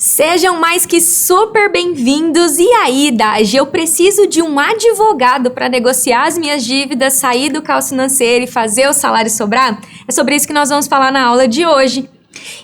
Sejam mais que super bem-vindos. E aí, Dagi, eu preciso de um advogado para negociar as minhas dívidas, sair do caos financeiro e fazer o salário sobrar? É sobre isso que nós vamos falar na aula de hoje.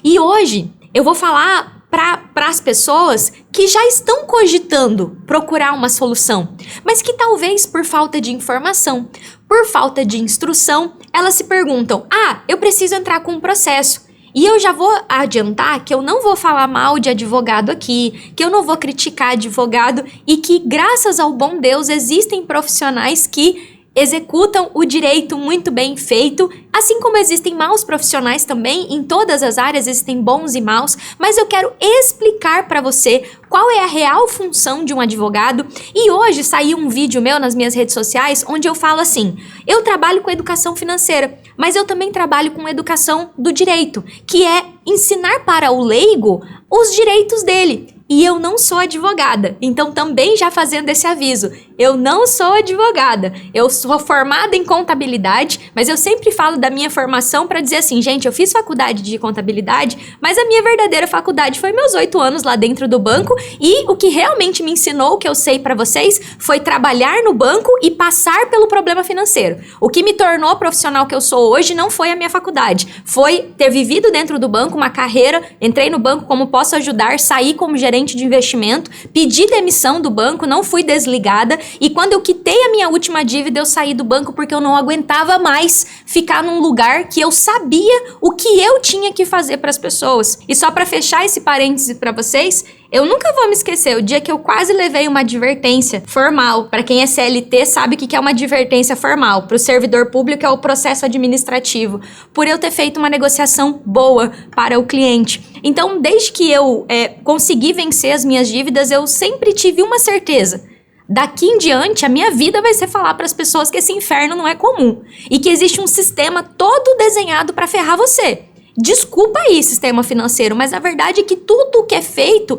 E hoje eu vou falar para as pessoas que já estão cogitando procurar uma solução, mas que talvez por falta de informação, por falta de instrução, elas se perguntam: eu preciso entrar com um processo. E eu já vou adiantar que eu não vou falar mal de advogado aqui, que eu não vou criticar advogado e que, graças ao bom Deus, existem profissionais que executam o direito muito bem feito, assim como existem maus profissionais também, em todas as áreas existem bons e maus, mas eu quero explicar para você qual é a real função de um advogado. E hoje saiu um vídeo meu nas minhas redes sociais onde eu falo assim: eu trabalho com educação financeira, mas eu também trabalho com educação do direito, que é ensinar para o leigo os direitos dele. E eu não sou advogada, então também já fazendo esse aviso, eu não sou advogada, eu sou formada em contabilidade, mas eu sempre falo da minha formação para dizer assim: gente, eu fiz faculdade de contabilidade, mas a minha verdadeira faculdade foi meus 8 anos lá dentro do banco, e o que realmente me ensinou, o que eu sei para vocês, foi trabalhar no banco e passar pelo problema financeiro. O que me tornou a profissional que eu sou hoje não foi a minha faculdade, foi ter vivido dentro do banco uma carreira, entrei no banco como posso ajudar, saí como gerente de investimento, pedi demissão do banco, não fui desligada, e quando eu quitei a minha última dívida, eu saí do banco porque eu não aguentava mais ficar num lugar que eu sabia o que eu tinha que fazer para as pessoas. E só para fechar esse parêntese para vocês, eu nunca vou me esquecer o dia que eu quase levei uma advertência formal. Para quem é CLT sabe o que é uma advertência formal. Para o servidor público é o processo administrativo, por eu ter feito uma negociação boa para o cliente. Então, desde que eu consegui vencer as minhas dívidas, eu sempre tive uma certeza: daqui em diante, a minha vida vai ser falar para as pessoas que esse inferno não é comum e que existe um sistema todo desenhado para ferrar você. Desculpa aí, sistema financeiro, mas a verdade é que tudo que é feito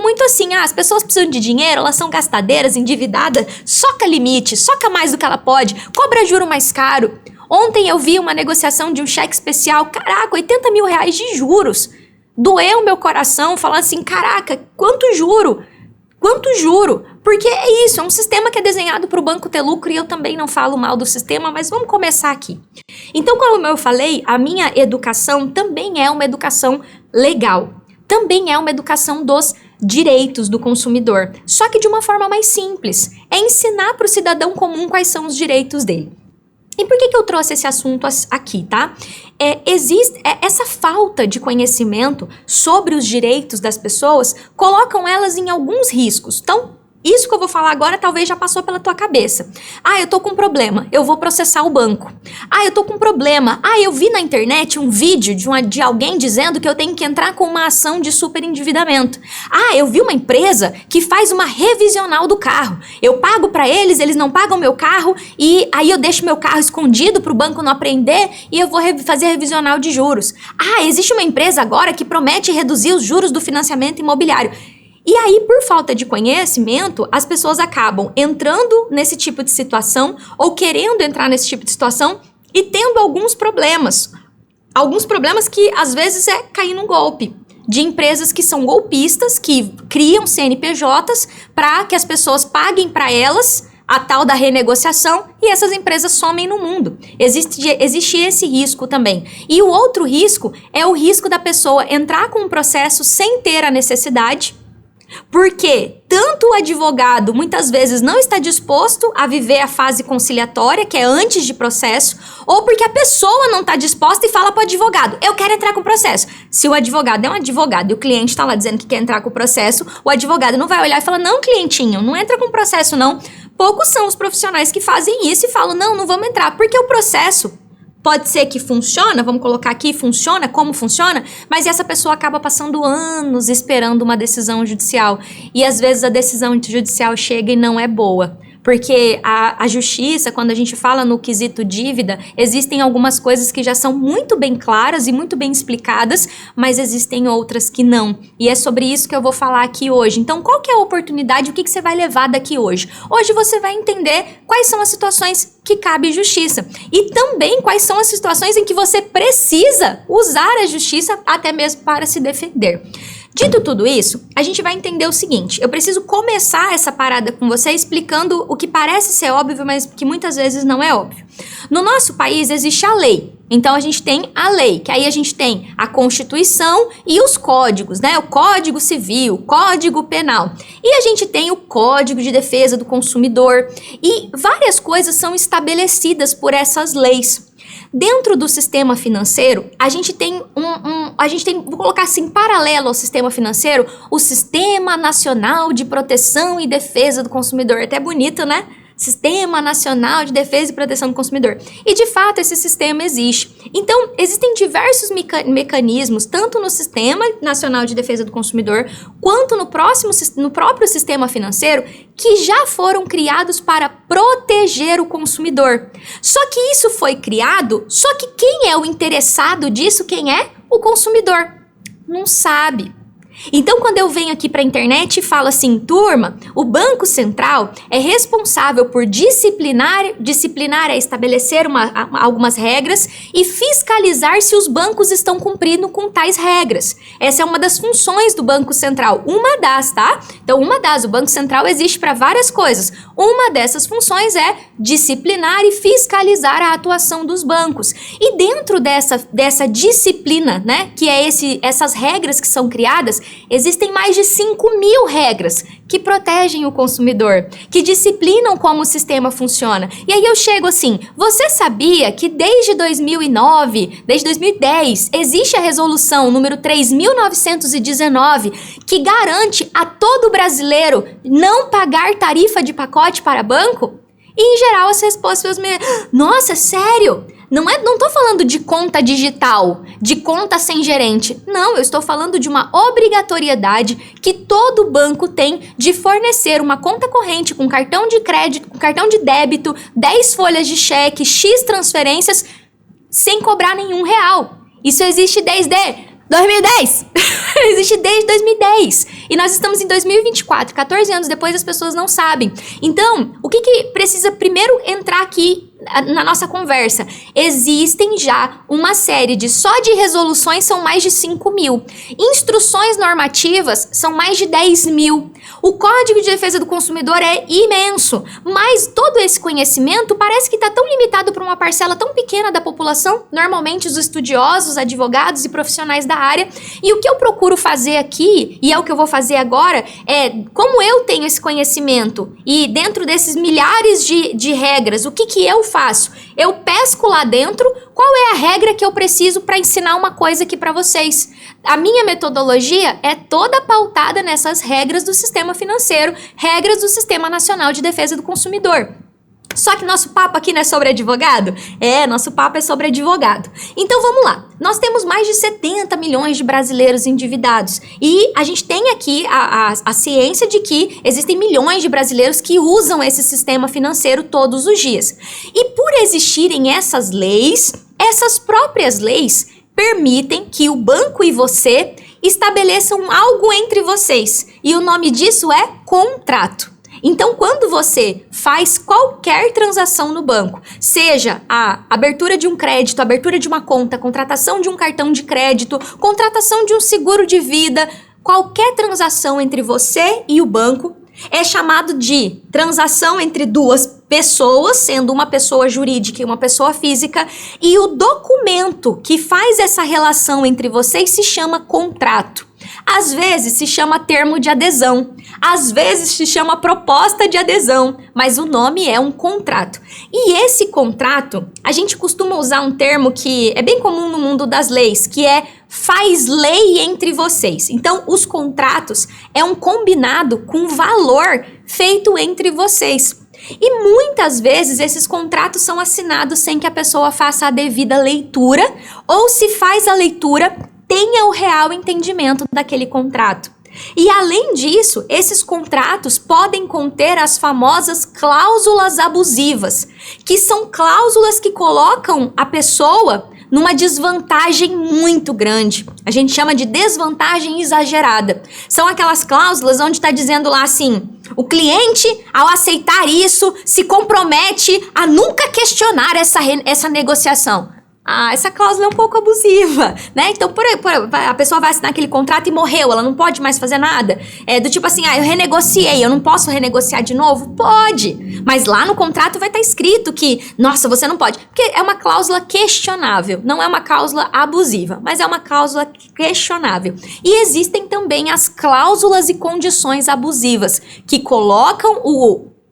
muito assim: as pessoas precisam de dinheiro, elas são gastadeiras, endividadas, soca limite, soca mais do que ela pode, cobra juro mais caro. Ontem eu vi uma negociação de um cheque especial, caraca, 80 mil reais de juros. Doeu meu coração, falar assim: caraca, quanto juro? Quanto juro? Porque é isso, é um sistema que é desenhado para o banco ter lucro, e eu também não falo mal do sistema, mas vamos começar aqui. Então, como eu falei, a minha educação também é uma educação legal, também é uma educação dos direitos do consumidor, só que de uma forma mais simples, é ensinar para o cidadão comum quais são os direitos dele. E por que eu trouxe esse assunto aqui, tá? Existe essa falta de conhecimento sobre os direitos das pessoas, colocam elas em alguns riscos. Então, isso que eu vou falar agora talvez já passou pela tua cabeça. Eu tô com um problema, eu vou processar o banco. Eu tô com um problema, eu vi na internet um vídeo de alguém dizendo que eu tenho que entrar com uma ação de superendividamento. Eu vi uma empresa que faz uma revisional do carro. Eu pago pra eles, eles não pagam meu carro, e aí eu deixo meu carro escondido pro banco não apreender e eu vou fazer revisional de juros. Existe uma empresa agora que promete reduzir os juros do financiamento imobiliário. E aí, por falta de conhecimento, as pessoas acabam entrando nesse tipo de situação ou querendo entrar nesse tipo de situação e tendo alguns problemas. Alguns problemas que, às vezes, é cair num golpe de empresas que são golpistas, que criam CNPJs para que as pessoas paguem para elas a tal da renegociação e essas empresas somem no mundo. Existe esse risco também. E o outro risco é o risco da pessoa entrar com um processo sem ter a necessidade, porque tanto o advogado muitas vezes não está disposto a viver a fase conciliatória, que é antes de processo, ou porque a pessoa não está disposta e fala para o advogado: eu quero entrar com o processo. Se o advogado é um advogado e o cliente está lá dizendo que quer entrar com o processo, o advogado não vai olhar e falar: não, clientinho, não entra com o processo não. Poucos são os profissionais que fazem isso e falam: não vamos entrar, porque o processo pode ser que funciona, vamos colocar aqui, funciona, como funciona, mas essa pessoa acaba passando anos esperando uma decisão judicial. E às vezes a decisão judicial chega e não é boa. Porque a justiça, quando a gente fala no quesito dívida, existem algumas coisas que já são muito bem claras e muito bem explicadas, mas existem outras que não. E é sobre isso que eu vou falar aqui hoje. Então, qual que é a oportunidade? O que você vai levar daqui hoje? Hoje você vai entender quais são as situações que cabe justiça. E também quais são as situações em que você precisa usar a justiça até mesmo para se defender. Dito tudo isso, a gente vai entender o seguinte, eu preciso começar essa parada com você explicando o que parece ser óbvio, mas que muitas vezes não é óbvio. No nosso país existe a lei, então a gente tem a lei, que aí a gente tem a Constituição e os códigos, né? O Código Civil, o Código Penal. E a gente tem o Código de Defesa do Consumidor e várias coisas são estabelecidas por essas leis. Dentro do sistema financeiro, a gente tem vou colocar assim, paralelo ao sistema financeiro, o Sistema Nacional de Proteção e Defesa do Consumidor. Até bonito, né? Sistema Nacional de Defesa e Proteção do Consumidor. E, de fato, esse sistema existe. Então, existem diversos mecanismos, tanto no Sistema Nacional de Defesa do Consumidor, quanto no próprio sistema financeiro, que já foram criados para proteger o consumidor. Só que isso foi criado, só que quem é o interessado disso, quem é? O consumidor. Não sabe. Então, quando eu venho aqui para a internet e falo assim, turma, o Banco Central é responsável por disciplinar é estabelecer algumas regras e fiscalizar se os bancos estão cumprindo com tais regras.Essa é uma das funções do Banco Central, uma das, tá? Então, o Banco Central existe para várias coisas. Uma dessas funções é disciplinar e fiscalizar a atuação dos bancos. E dentro dessa disciplina, né, que é essas regras que são criadas, existem mais de 5.000 regras que protegem o consumidor, que disciplinam como o sistema funciona. E aí eu chego assim, você sabia que desde 2009, desde 2010, existe a resolução número 3.919 que garante a todo brasileiro não pagar tarifa de pacote para banco? E em geral as respostas nossa, sério? Não tô falando de conta digital, de conta sem gerente. Não, eu estou falando de uma obrigatoriedade que todo banco tem de fornecer uma conta corrente com cartão de crédito, com cartão de débito, 10 folhas de cheque, X transferências, sem cobrar nenhum real. Isso existe desde 2010! Existe desde 2010. E nós estamos em 2024, 14 anos depois as pessoas não sabem. Então, o que precisa primeiro entrar aqui na nossa conversa? Existem já uma série só de resoluções são mais de 5.000. Instruções normativas são mais de 10.000. O Código de Defesa do Consumidor é imenso, mas todo esse conhecimento parece que está tão limitado para uma parcela tão pequena da população, normalmente os estudiosos, advogados e profissionais da área. E o que eu procuro fazer aqui, e é o que eu vou fazer agora, é como eu tenho esse conhecimento e dentro desses milhares de regras, o que eu faço? Eu pesco lá dentro qual é a regra que eu preciso para ensinar uma coisa aqui para vocês. A minha metodologia é toda pautada nessas regras do sistema financeiro, regras do Sistema Nacional de Defesa do Consumidor. Só que nosso papo aqui não é sobre advogado? Nosso papo é sobre advogado. Então vamos lá. Nós temos mais de 70 milhões de brasileiros endividados. E a gente tem aqui a ciência de que existem milhões de brasileiros que usam esse sistema financeiro todos os dias. E por existirem essas leis, essas próprias leis permitem que o banco e você estabeleçam algo entre vocês. E o nome disso é contrato. Então, quando você faz qualquer transação no banco, seja a abertura de um crédito, abertura de uma conta, contratação de um cartão de crédito, contratação de um seguro de vida, qualquer transação entre você e o banco é chamado de transação entre duas pessoas, sendo uma pessoa jurídica e uma pessoa física, e o documento que faz essa relação entre vocês se chama contrato. Às vezes se chama termo de adesão, às vezes se chama proposta de adesão, mas o nome é um contrato. E esse contrato, a gente costuma usar um termo que é bem comum no mundo das leis, que é faz lei entre vocês. Então, os contratos é um combinado com valor feito entre vocês. E muitas vezes esses contratos são assinados sem que a pessoa faça a devida leitura, ou se faz a leitura, tenha o real entendimento daquele contrato. E além disso, esses contratos podem conter as famosas cláusulas abusivas, que são cláusulas que colocam a pessoa numa desvantagem muito grande. A gente chama de desvantagem exagerada. São aquelas cláusulas onde está dizendo lá assim, o cliente, ao aceitar isso, se compromete a nunca questionar essa negociação. essa cláusula é um pouco abusiva, né? Então, a pessoa vai assinar aquele contrato e morreu, ela não pode mais fazer nada. Do tipo assim, eu renegociei, eu não posso renegociar de novo? Pode, mas lá no contrato vai estar escrito que, nossa, você não pode. Porque é uma cláusula questionável, não é uma cláusula abusiva, mas é uma cláusula questionável. E existem também as cláusulas e condições abusivas, que colocam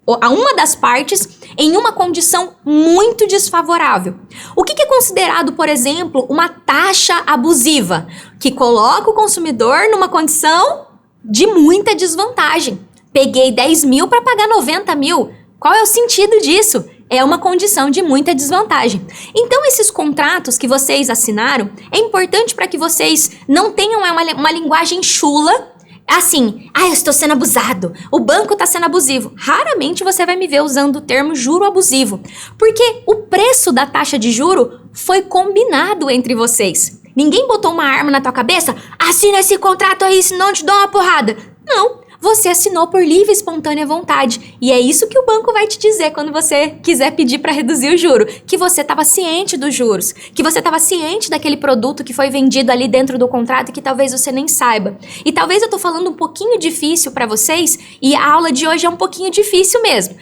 uma das partes em uma condição muito desfavorável. O que é considerado, por exemplo, uma taxa abusiva? Que coloca o consumidor numa condição de muita desvantagem. Peguei 10 mil para pagar 90 mil. Qual é o sentido disso? É uma condição de muita desvantagem. Então, esses contratos que vocês assinaram, é importante para que vocês não tenham uma linguagem chula, assim, eu estou sendo abusado, o banco está sendo abusivo. Raramente você vai me ver usando o termo juro abusivo, porque o preço da taxa de juro foi combinado entre vocês. Ninguém botou uma arma na tua cabeça, assina esse contrato aí, senão eu te dou uma porrada. Não. Você assinou por livre e espontânea vontade. E é isso que o banco vai te dizer quando você quiser pedir para reduzir o juro. Que você estava ciente dos juros. Que você estava ciente daquele produto que foi vendido ali dentro do contrato e que talvez você nem saiba. E talvez eu tô falando um pouquinho difícil para vocês e a aula de hoje é um pouquinho difícil mesmo.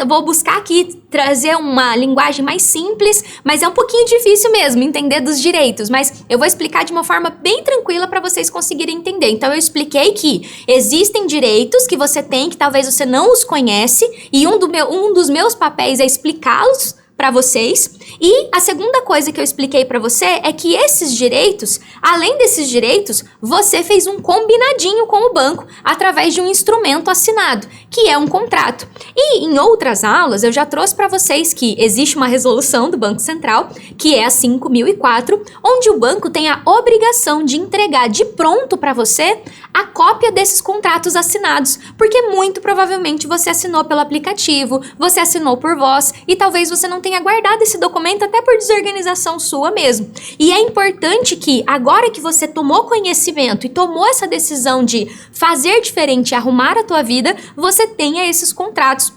Vou buscar aqui trazer uma linguagem mais simples, mas é um pouquinho difícil mesmo entender dos direitos. Mas eu vou explicar de uma forma bem tranquila para vocês conseguirem entender. Então eu expliquei que existem direitos que você tem, que talvez você não os conhece, e um dos meus papéis é explicá-los para vocês. E a segunda coisa que eu expliquei para você é que esses direitos, além desses direitos, você fez um combinadinho com o banco através de um instrumento assinado, que é um contrato. E em outras aulas eu já trouxe para vocês que existe uma resolução do Banco Central, que é a 5.004, onde o banco tem a obrigação de entregar de pronto para você a cópia desses contratos assinados, porque muito provavelmente você assinou pelo aplicativo, você assinou por voz e talvez você não tenha guardado esse documento até por desorganização sua mesmo. E é importante que agora que você tomou conhecimento e tomou essa decisão de fazer diferente e arrumar a tua vida, você tenha esses contratos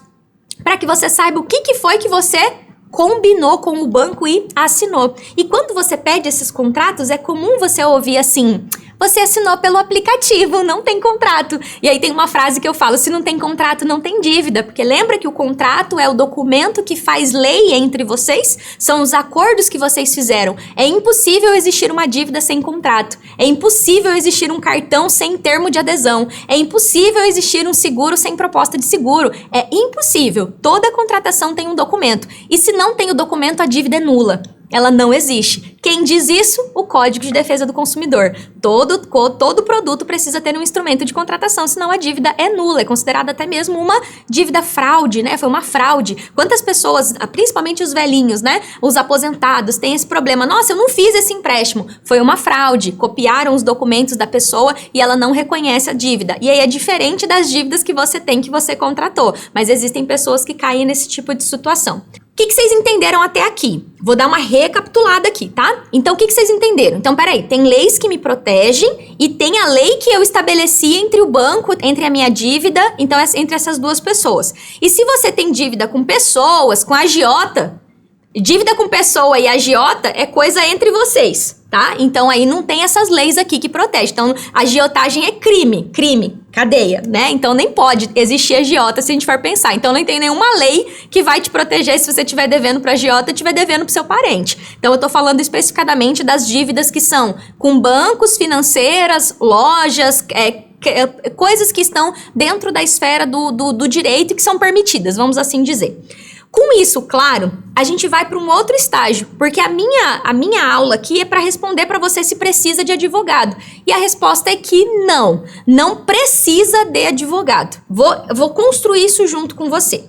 para que você saiba o que foi que você combinou com o banco e assinou. E quando você pede esses contratos, é comum você ouvir assim: você assinou pelo aplicativo, não tem contrato. E aí tem uma frase que eu falo: se não tem contrato, não tem dívida. Porque lembra que o contrato é o documento que faz lei entre vocês? São os acordos que vocês fizeram. É impossível existir uma dívida sem contrato. É impossível existir um cartão sem termo de adesão. É impossível existir um seguro sem proposta de seguro. É impossível. Toda contratação tem um documento. E se não tem o documento, a dívida é nula. Ela não existe. Quem diz isso? O Código de Defesa do Consumidor. Todo produto precisa ter um instrumento de contratação, senão a dívida é nula, é considerada até mesmo uma dívida fraude, né? Foi uma fraude. Quantas pessoas, principalmente os velhinhos, né? Os aposentados, têm esse problema. Nossa, eu não fiz esse empréstimo. Foi uma fraude. Copiaram os documentos da pessoa e ela não reconhece a dívida. E aí é diferente das dívidas que você tem, que você contratou. Mas existem pessoas que caem nesse tipo de situação. O que vocês entenderam até aqui? Vou dar uma recapitulada aqui, tá? Então, o que vocês entenderam? Então, peraí, tem leis que me protegem e tem a lei que eu estabeleci entre o banco, entre a minha dívida, então, entre essas duas pessoas. E se você tem dívida com pessoas, com agiota, dívida com pessoa e agiota é coisa entre vocês, tá? Então, aí não tem essas leis aqui que protegem. Então, agiotagem é crime, cadeia, né? Então, nem pode existir agiota se a gente for pensar. Então, não tem nenhuma lei que vai te proteger se você estiver devendo para agiota e estiver devendo para seu parente. Então, eu tô falando especificadamente das dívidas que são com bancos, financeiras, lojas, coisas que estão dentro da esfera do direito e que são permitidas, vamos assim dizer. Com isso, claro, a gente vai para um outro estágio, porque a minha aula aqui é para responder para você se precisa de advogado. E a resposta é que não precisa de advogado. Vou construir isso junto com você.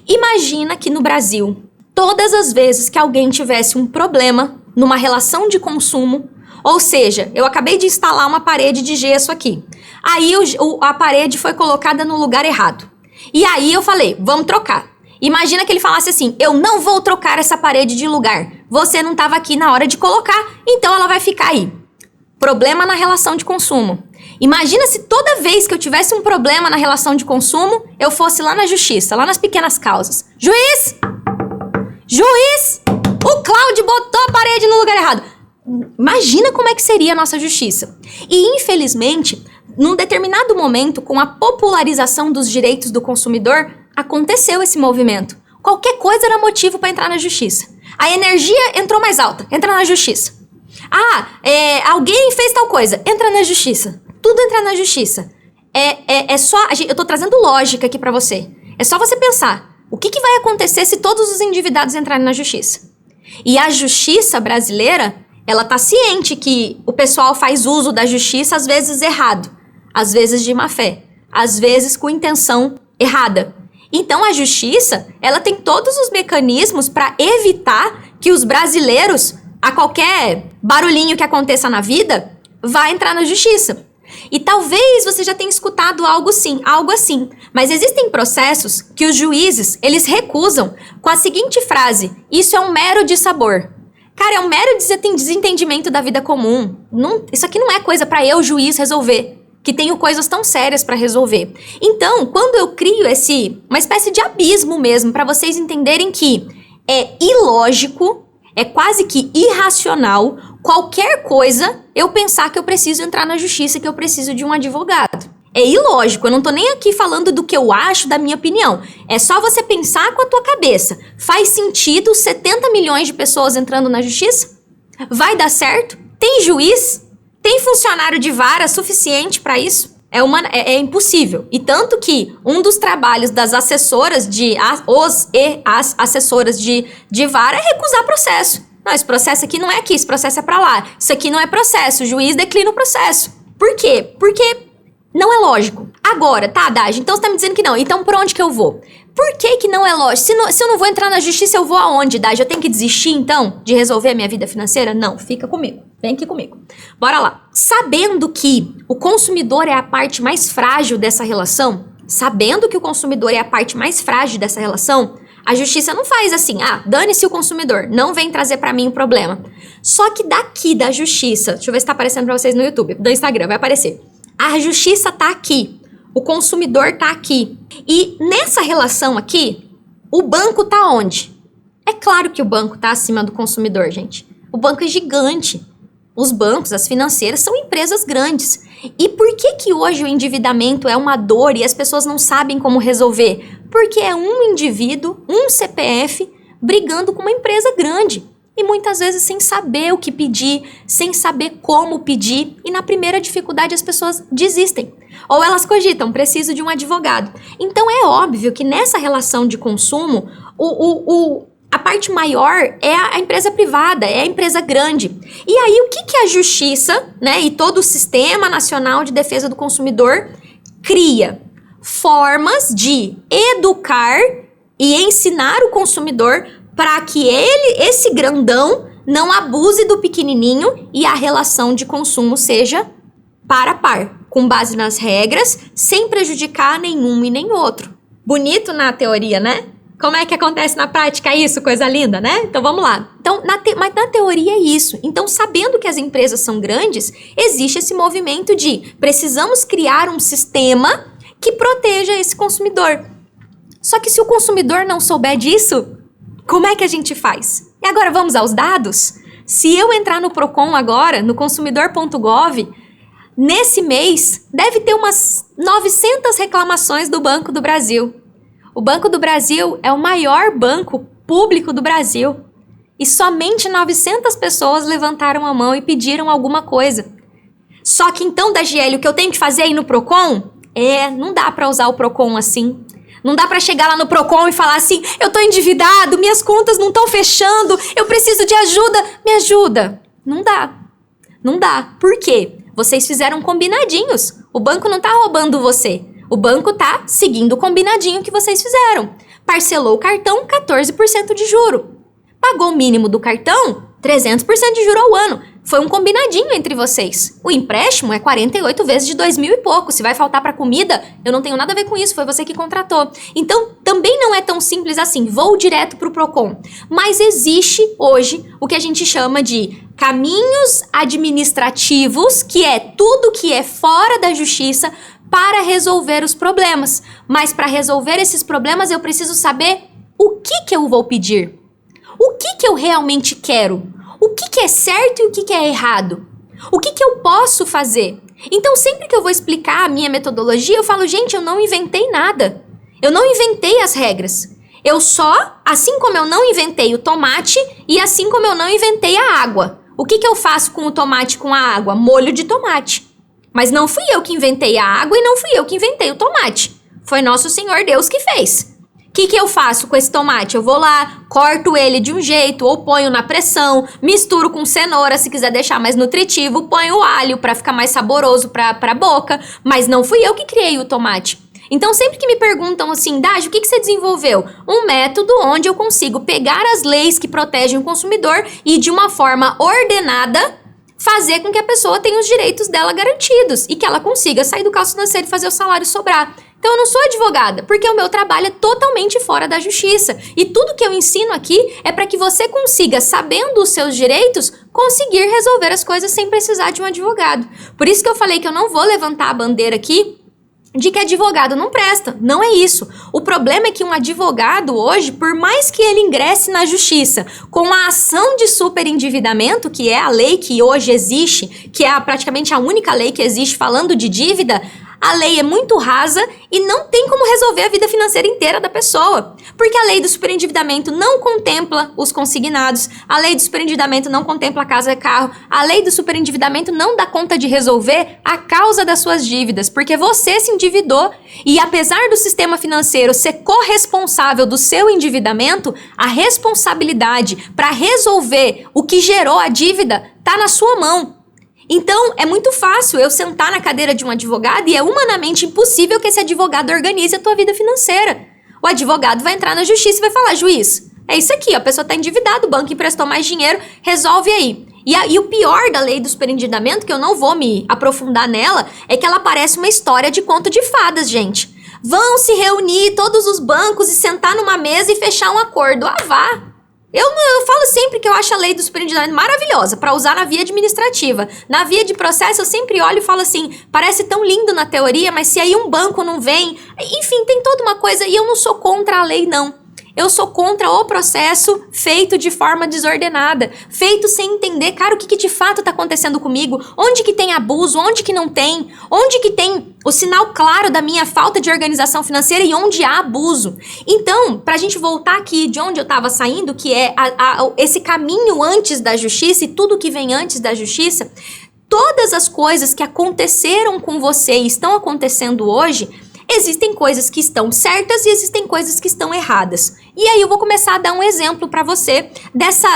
Imagina que no Brasil, todas as vezes que alguém tivesse um problema numa relação de consumo, ou seja, eu acabei de instalar uma parede de gesso aqui. Aí a parede foi colocada no lugar errado. E aí eu falei, vamos trocar. Imagina que ele falasse assim: eu não vou trocar essa parede de lugar. Você não estava aqui na hora de colocar, então ela vai ficar aí. Problema na relação de consumo. Imagina se toda vez que eu tivesse um problema na relação de consumo, eu fosse lá na justiça, lá nas pequenas causas. Juiz! O Cláudio botou a parede no lugar errado. Imagina como é que seria a nossa justiça. E, infelizmente, num determinado momento, com a popularização dos direitos do consumidor, aconteceu esse movimento. Qualquer coisa era motivo para entrar na justiça. A energia entrou mais alta, entra na justiça. Alguém fez tal coisa, entra na justiça. Tudo entra na justiça. É só... Eu tô trazendo lógica aqui pra você. É só você pensar. O que vai acontecer se todos os endividados entrarem na justiça? E a justiça brasileira, ela tá ciente que o pessoal faz uso da justiça, às vezes errado. Às vezes de má fé. Às vezes com intenção errada. Então a justiça, ela tem todos os mecanismos para evitar que os brasileiros, a qualquer barulhinho que aconteça na vida, vá entrar na justiça. E talvez você já tenha escutado algo assim, mas existem processos que os juízes, eles recusam com a seguinte frase: isso é um mero dissabor. Cara, é um mero desentendimento da vida comum. Isso aqui não é coisa para eu, juiz, resolver. Que tenho coisas tão sérias para resolver. Então, quando eu crio uma espécie de abismo mesmo, para vocês entenderem que é ilógico, é quase que irracional, qualquer coisa eu pensar que eu preciso entrar na justiça, que eu preciso de um advogado. É ilógico, eu não tô nem aqui falando do que eu acho, da minha opinião. É só você pensar com a tua cabeça. Faz sentido 70 milhões de pessoas entrando na justiça? Vai dar certo? Tem juiz? Tem funcionário de vara suficiente para isso? É impossível. E tanto que um dos trabalhos das assessoras as assessoras de vara é recusar processo. Não, esse processo aqui não é aqui, esse processo é para lá. Isso aqui não é processo, o juiz declina o processo. Por quê? Porque não é lógico. Agora, tá, Daj, então você tá me dizendo que não. Então por onde que eu vou? Por que não é lógico? Se eu não vou entrar na justiça, eu vou aonde, Daj? Eu tenho que desistir, então, de resolver a minha vida financeira? Não, fica comigo. Vem aqui comigo. Bora lá. Sabendo que o consumidor é a parte mais frágil dessa relação, a justiça não faz assim, dane-se o consumidor, não vem trazer pra mim o problema. Só que daqui da justiça, deixa eu ver se tá aparecendo pra vocês no YouTube, no Instagram, vai aparecer. A justiça tá aqui, o consumidor tá aqui. E nessa relação aqui, o banco tá onde? É claro que o banco tá acima do consumidor, gente. O banco é gigante. Os bancos, as financeiras, são empresas grandes. E por que hoje o endividamento é uma dor e as pessoas não sabem como resolver? Porque é um indivíduo, um CPF, brigando com uma empresa grande. E muitas vezes sem saber o que pedir, sem saber como pedir. E na primeira dificuldade as pessoas desistem. Ou elas cogitam, preciso de um advogado. Então é óbvio que nessa relação de consumo, a parte maior é a empresa privada, é a empresa grande. E aí o que a justiça, né, e todo o Sistema Nacional de Defesa do Consumidor cria? Formas de educar e ensinar o consumidor para que esse grandão, não abuse do pequenininho e a relação de consumo seja par a par, com base nas regras, sem prejudicar nenhum e nem outro. Bonito na teoria, né? Como é que acontece na prática isso? Coisa linda, né? Então vamos lá. Então, mas na teoria é isso. Então, sabendo que as empresas são grandes, existe esse movimento de precisamos criar um sistema que proteja esse consumidor. Só que se o consumidor não souber disso, como é que a gente faz? E agora vamos aos dados? Se eu entrar no Procon agora, no consumidor.gov, nesse mês deve ter umas 900 reclamações do Banco do Brasil. O Banco do Brasil é o maior banco público do Brasil. E somente 900 pessoas levantaram a mão e pediram alguma coisa. Só que então, Dagiele, o que eu tenho que fazer aí no Procon? Não dá para usar o Procon assim. Não dá pra chegar lá no Procon e falar assim, eu tô endividado, minhas contas não estão fechando, eu preciso de ajuda, me ajuda. Não dá. Não dá. Por quê? Vocês fizeram combinadinhos. O banco não tá roubando você. O banco tá seguindo o combinadinho que vocês fizeram. Parcelou o cartão, 14% de juro. Pagou o mínimo do cartão, 300% de juro ao ano. Foi um combinadinho entre vocês. O empréstimo é 48 vezes de 2.000 e pouco. Se vai faltar para comida, eu não tenho nada a ver com isso, foi você que contratou. Então, também não é tão simples assim, vou direto pro Procon. Mas existe hoje o que a gente chama de caminhos administrativos, que é tudo que é fora da justiça para resolver os problemas. Mas para resolver esses problemas, eu preciso saber o que eu vou pedir. o que eu realmente quero? O que é certo e o que é errado? O que eu posso fazer? Então, sempre que eu vou explicar a minha metodologia, eu falo, gente, eu não inventei nada. Eu não inventei as regras. Eu só, assim como eu não inventei o tomate e assim como eu não inventei a água. O que eu faço com o tomate e com a água? Molho de tomate. Mas não fui eu que inventei a água e não fui eu que inventei o tomate. Foi nosso Senhor Deus que fez. O que eu faço com esse tomate? Eu vou lá, corto ele de um jeito, ou ponho na pressão, misturo com cenoura, se quiser deixar mais nutritivo, ponho o alho para ficar mais saboroso para a boca, mas não fui eu que criei o tomate. Então, sempre que me perguntam assim, Dagi, o que você desenvolveu? Um método onde eu consigo pegar as leis que protegem o consumidor e, de uma forma ordenada, fazer com que a pessoa tenha os direitos dela garantidos e que ela consiga sair do caos financeiro e fazer o salário sobrar. Então, eu não sou advogada, porque o meu trabalho é totalmente fora da justiça. E tudo que eu ensino aqui é para que você consiga, sabendo os seus direitos, conseguir resolver as coisas sem precisar de um advogado. Por isso que eu falei que eu não vou levantar a bandeira aqui de que advogado não presta. Não é isso. O problema é que um advogado hoje, por mais que ele ingresse na justiça com a ação de superendividamento, que é a lei que hoje existe, que é praticamente a única lei que existe falando de dívida, a lei é muito rasa e não tem como resolver a vida financeira inteira da pessoa. Porque a lei do superendividamento não contempla os consignados, a lei do superendividamento não contempla a casa e carro, a lei do superendividamento não dá conta de resolver a causa das suas dívidas, porque você se endividou e apesar do sistema financeiro ser corresponsável do seu endividamento, a responsabilidade para resolver o que gerou a dívida está na sua mão. Então, é muito fácil eu sentar na cadeira de um advogado e é humanamente impossível que esse advogado organize a tua vida financeira. O advogado vai entrar na justiça e vai falar, juiz, é isso aqui, a pessoa está endividada, o banco emprestou mais dinheiro, resolve aí. E o pior da lei do superendividamento, que eu não vou me aprofundar nela, é que ela parece uma história de conto de fadas, gente. Vão se reunir todos os bancos e sentar numa mesa e fechar um acordo. Ah, vá! Eu falo sempre que eu acho a lei do superendividamento maravilhosa para usar na via administrativa. Na via de processo, eu sempre olho e falo assim, parece tão lindo na teoria, mas se aí um banco não vem... Enfim, tem toda uma coisa e eu não sou contra a lei, não. Eu sou contra o processo feito de forma desordenada, feito sem entender, cara, o que de fato está acontecendo comigo, onde que tem abuso, onde que não tem, onde que tem o sinal claro da minha falta de organização financeira e onde há abuso. Então, pra gente voltar aqui de onde eu estava saindo, que é esse caminho antes da justiça e tudo que vem antes da justiça, todas as coisas que aconteceram com você e estão acontecendo hoje, existem coisas que estão certas e existem coisas que estão erradas. E aí eu vou começar a dar um exemplo para você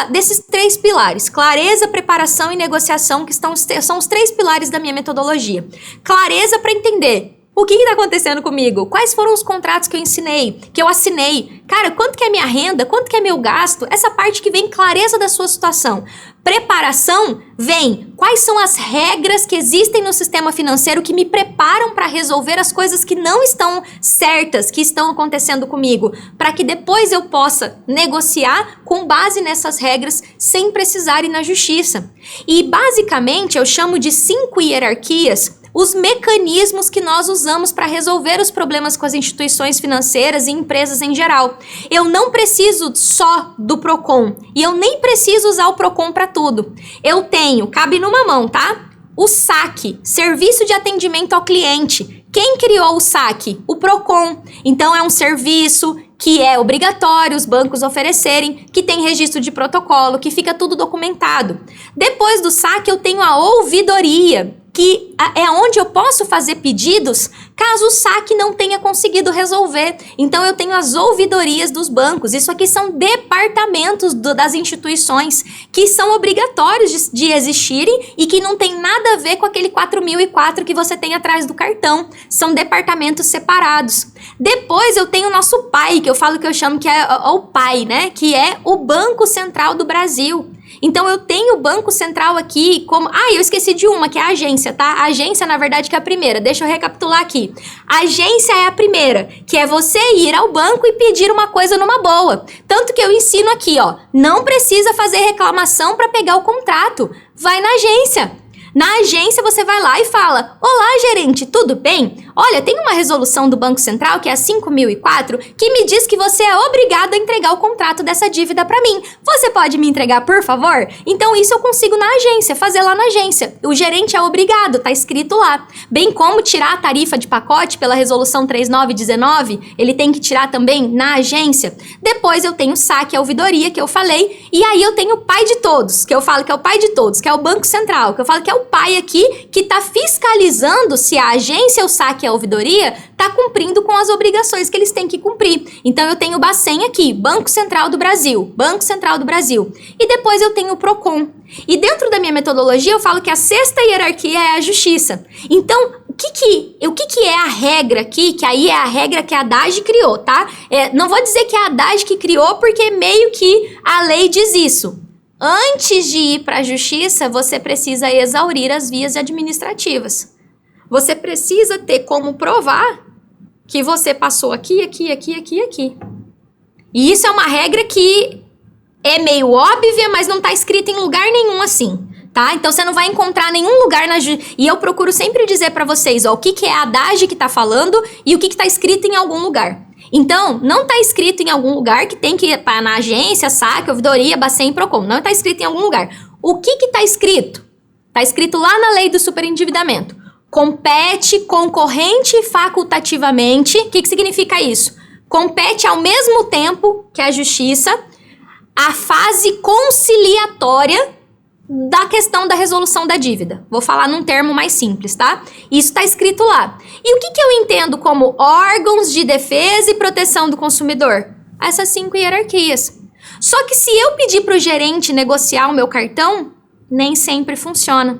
desses 3 pilares. Clareza, preparação e negociação, que são os 3 pilares da minha metodologia. Clareza para entender o que está acontecendo comigo, quais foram os contratos que eu ensinei, que eu assinei. Cara, quanto que é minha renda, quanto que é meu gasto? Essa parte que vem clareza da sua situação. Preparação vem quais são as regras que existem no sistema financeiro que me preparam para resolver as coisas que não estão certas, que estão acontecendo comigo, para que depois eu possa negociar com base nessas regras sem precisar ir na justiça. E basicamente eu chamo de 5 hierarquias os mecanismos que nós usamos para resolver os problemas com as instituições financeiras e empresas em geral. Eu não preciso só do Procon e eu nem preciso usar o Procon para tudo. Eu tenho, cabe numa mão, tá? O SAC, Serviço de Atendimento ao Cliente. Quem criou o SAC? O Procon. Então é um serviço que é obrigatório os bancos oferecerem, que tem registro de protocolo, que fica tudo documentado. Depois do SAC eu tenho a ouvidoria, que é onde eu posso fazer pedidos caso o SAC não tenha conseguido resolver. Então eu tenho as ouvidorias dos bancos. Isso aqui são departamentos das instituições que são obrigatórios de existirem e que não tem nada a ver com aquele 4004 que você tem atrás do cartão. São departamentos separados. Depois eu tenho o nosso PAI, que eu falo que eu chamo que é o PAI, né? Que é o Banco Central do Brasil. Então eu tenho o Banco Central aqui como... Ah, eu esqueci de uma, que é a agência, tá? A agência, na verdade, que é a primeira. Deixa eu recapitular aqui. A agência é a primeira, que é você ir ao banco e pedir uma coisa numa boa. Tanto que eu ensino aqui, ó. Não precisa fazer reclamação para pegar o contrato. Vai na agência. Na agência, você vai lá e fala: olá, gerente, tudo bem? Olha, tem uma resolução do Banco Central, que é a 5.004, que me diz que você é obrigado a entregar o contrato dessa dívida para mim. Você pode me entregar, por favor? Então, isso eu consigo na agência, fazer lá na agência. O gerente é obrigado, tá escrito lá. Bem como tirar a tarifa de pacote pela resolução 3919, ele tem que tirar também na agência. Depois eu tenho o saque, a ouvidoria, que eu falei, e aí eu tenho o pai de todos, que eu falo que é o pai de todos, que é o Banco Central, que eu falo que é o pai aqui que tá fiscalizando se a agência, o saque e a ouvidoria tá cumprindo com as obrigações que eles têm que cumprir. Então eu tenho o Bacen aqui, Banco Central do Brasil, Banco Central do Brasil. E depois eu tenho o Procon. E dentro da minha metodologia eu falo que a sexta hierarquia é a justiça. Então, o que é a regra aqui? Que aí é a regra que a Haddad criou, tá? Não vou dizer que é a Haddad que criou, porque meio que a lei diz isso. Antes de ir para a justiça, você precisa exaurir as vias administrativas. Você precisa ter como provar que você passou aqui. E isso é uma regra que é meio óbvia, mas não está escrita em lugar nenhum assim, tá? Então você não vai encontrar nenhum lugar na justiça. E eu procuro sempre dizer para vocês, ó, o que é a Haddad que está falando e o que está escrito em algum lugar. Então, não está escrito em algum lugar que tem que ir na agência, saque, ouvidoria, Bacen e Procon. Não está escrito em algum lugar. O que está escrito? Está escrito lá na lei do superendividamento. Compete concorrente e facultativamente. O que significa isso? Compete ao mesmo tempo que a justiça a fase conciliatória da questão da resolução da dívida. Vou falar num termo mais simples, tá? Isso está escrito lá. E o que eu entendo como órgãos de defesa e proteção do consumidor? Essas 5 hierarquias. Só que se eu pedir para o gerente negociar o meu cartão, nem sempre funciona.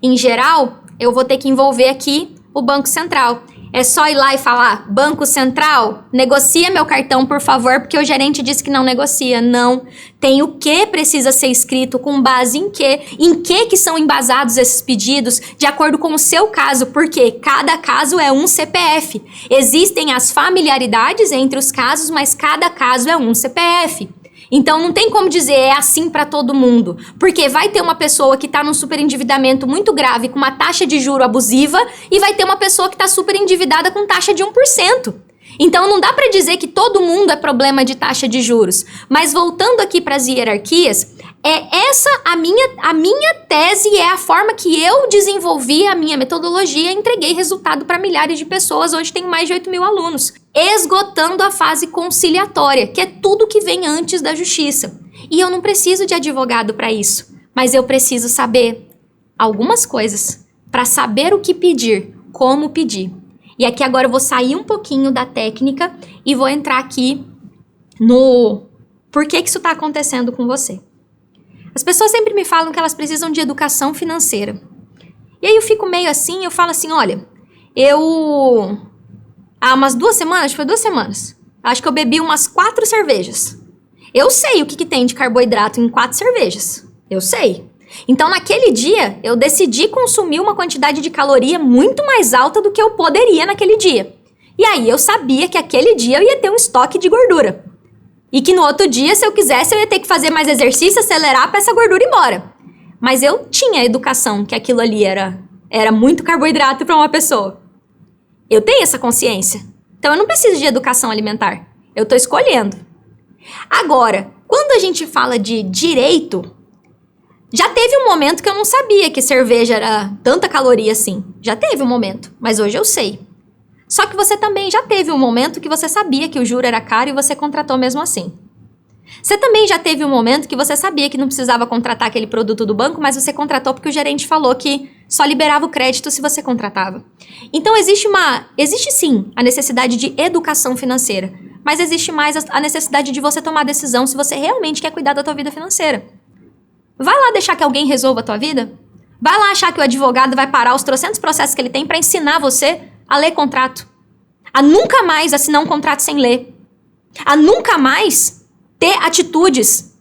Em geral, eu vou ter que envolver aqui o Banco Central. É só ir lá e falar: Banco Central, negocia meu cartão, por favor, porque o gerente disse que não negocia. Não. Tem o que precisa ser escrito, com base em quê? Em que são embasados esses pedidos, de acordo com o seu caso, porque cada caso é um CPF. Existem as familiaridades entre os casos, mas cada caso é um CPF. Então não tem como dizer é assim para todo mundo, porque vai ter uma pessoa que está num superendividamento muito grave com uma taxa de juro abusiva e vai ter uma pessoa que está superendividada com taxa de 1%. Então não dá para dizer que todo mundo é problema de taxa de juros. Mas voltando aqui para as hierarquias, é essa a minha tese e é a forma que eu desenvolvi a minha metodologia e entreguei resultado para milhares de pessoas. Hoje tenho mais de 8.000 alunos. Esgotando a fase conciliatória, que é tudo que vem antes da justiça. E eu não preciso de advogado para isso, mas eu preciso saber algumas coisas para saber o que pedir, como pedir. E aqui agora eu vou sair um pouquinho da técnica e vou entrar aqui no por que isso está acontecendo com você. As pessoas sempre me falam que elas precisam de educação financeira. E aí eu fico meio assim, eu falo assim, olha, há umas 2 semanas, acho que foi 2 semanas, acho que eu bebi umas 4 cervejas. Eu sei o que tem de carboidrato em 4 cervejas. Eu sei. Então, naquele dia, eu decidi consumir uma quantidade de caloria muito mais alta do que eu poderia naquele dia. E aí, eu sabia que aquele dia eu ia ter um estoque de gordura. E que no outro dia, se eu quisesse, eu ia ter que fazer mais exercício, acelerar para essa gordura ir embora. Mas eu tinha educação que aquilo ali era muito carboidrato para uma pessoa. Eu tenho essa consciência. Então, eu não preciso de educação alimentar. Eu estou escolhendo. Agora, quando a gente fala de direito, já teve um momento que eu não sabia que cerveja era tanta caloria assim. Já teve um momento, mas hoje eu sei. Só que você também já teve um momento que você sabia que o juro era caro e você contratou mesmo assim. Você também já teve um momento que você sabia que não precisava contratar aquele produto do banco, mas você contratou porque o gerente falou que só liberava o crédito se você contratava. Então existe sim a necessidade de educação financeira, mas existe mais a necessidade de você tomar decisão se você realmente quer cuidar da tua vida financeira. Vai lá deixar que alguém resolva a tua vida? Vai lá achar que o advogado vai parar os trocentos processos que ele tem para ensinar você a ler contrato, a nunca mais assinar um contrato sem ler, a nunca mais ter atitudes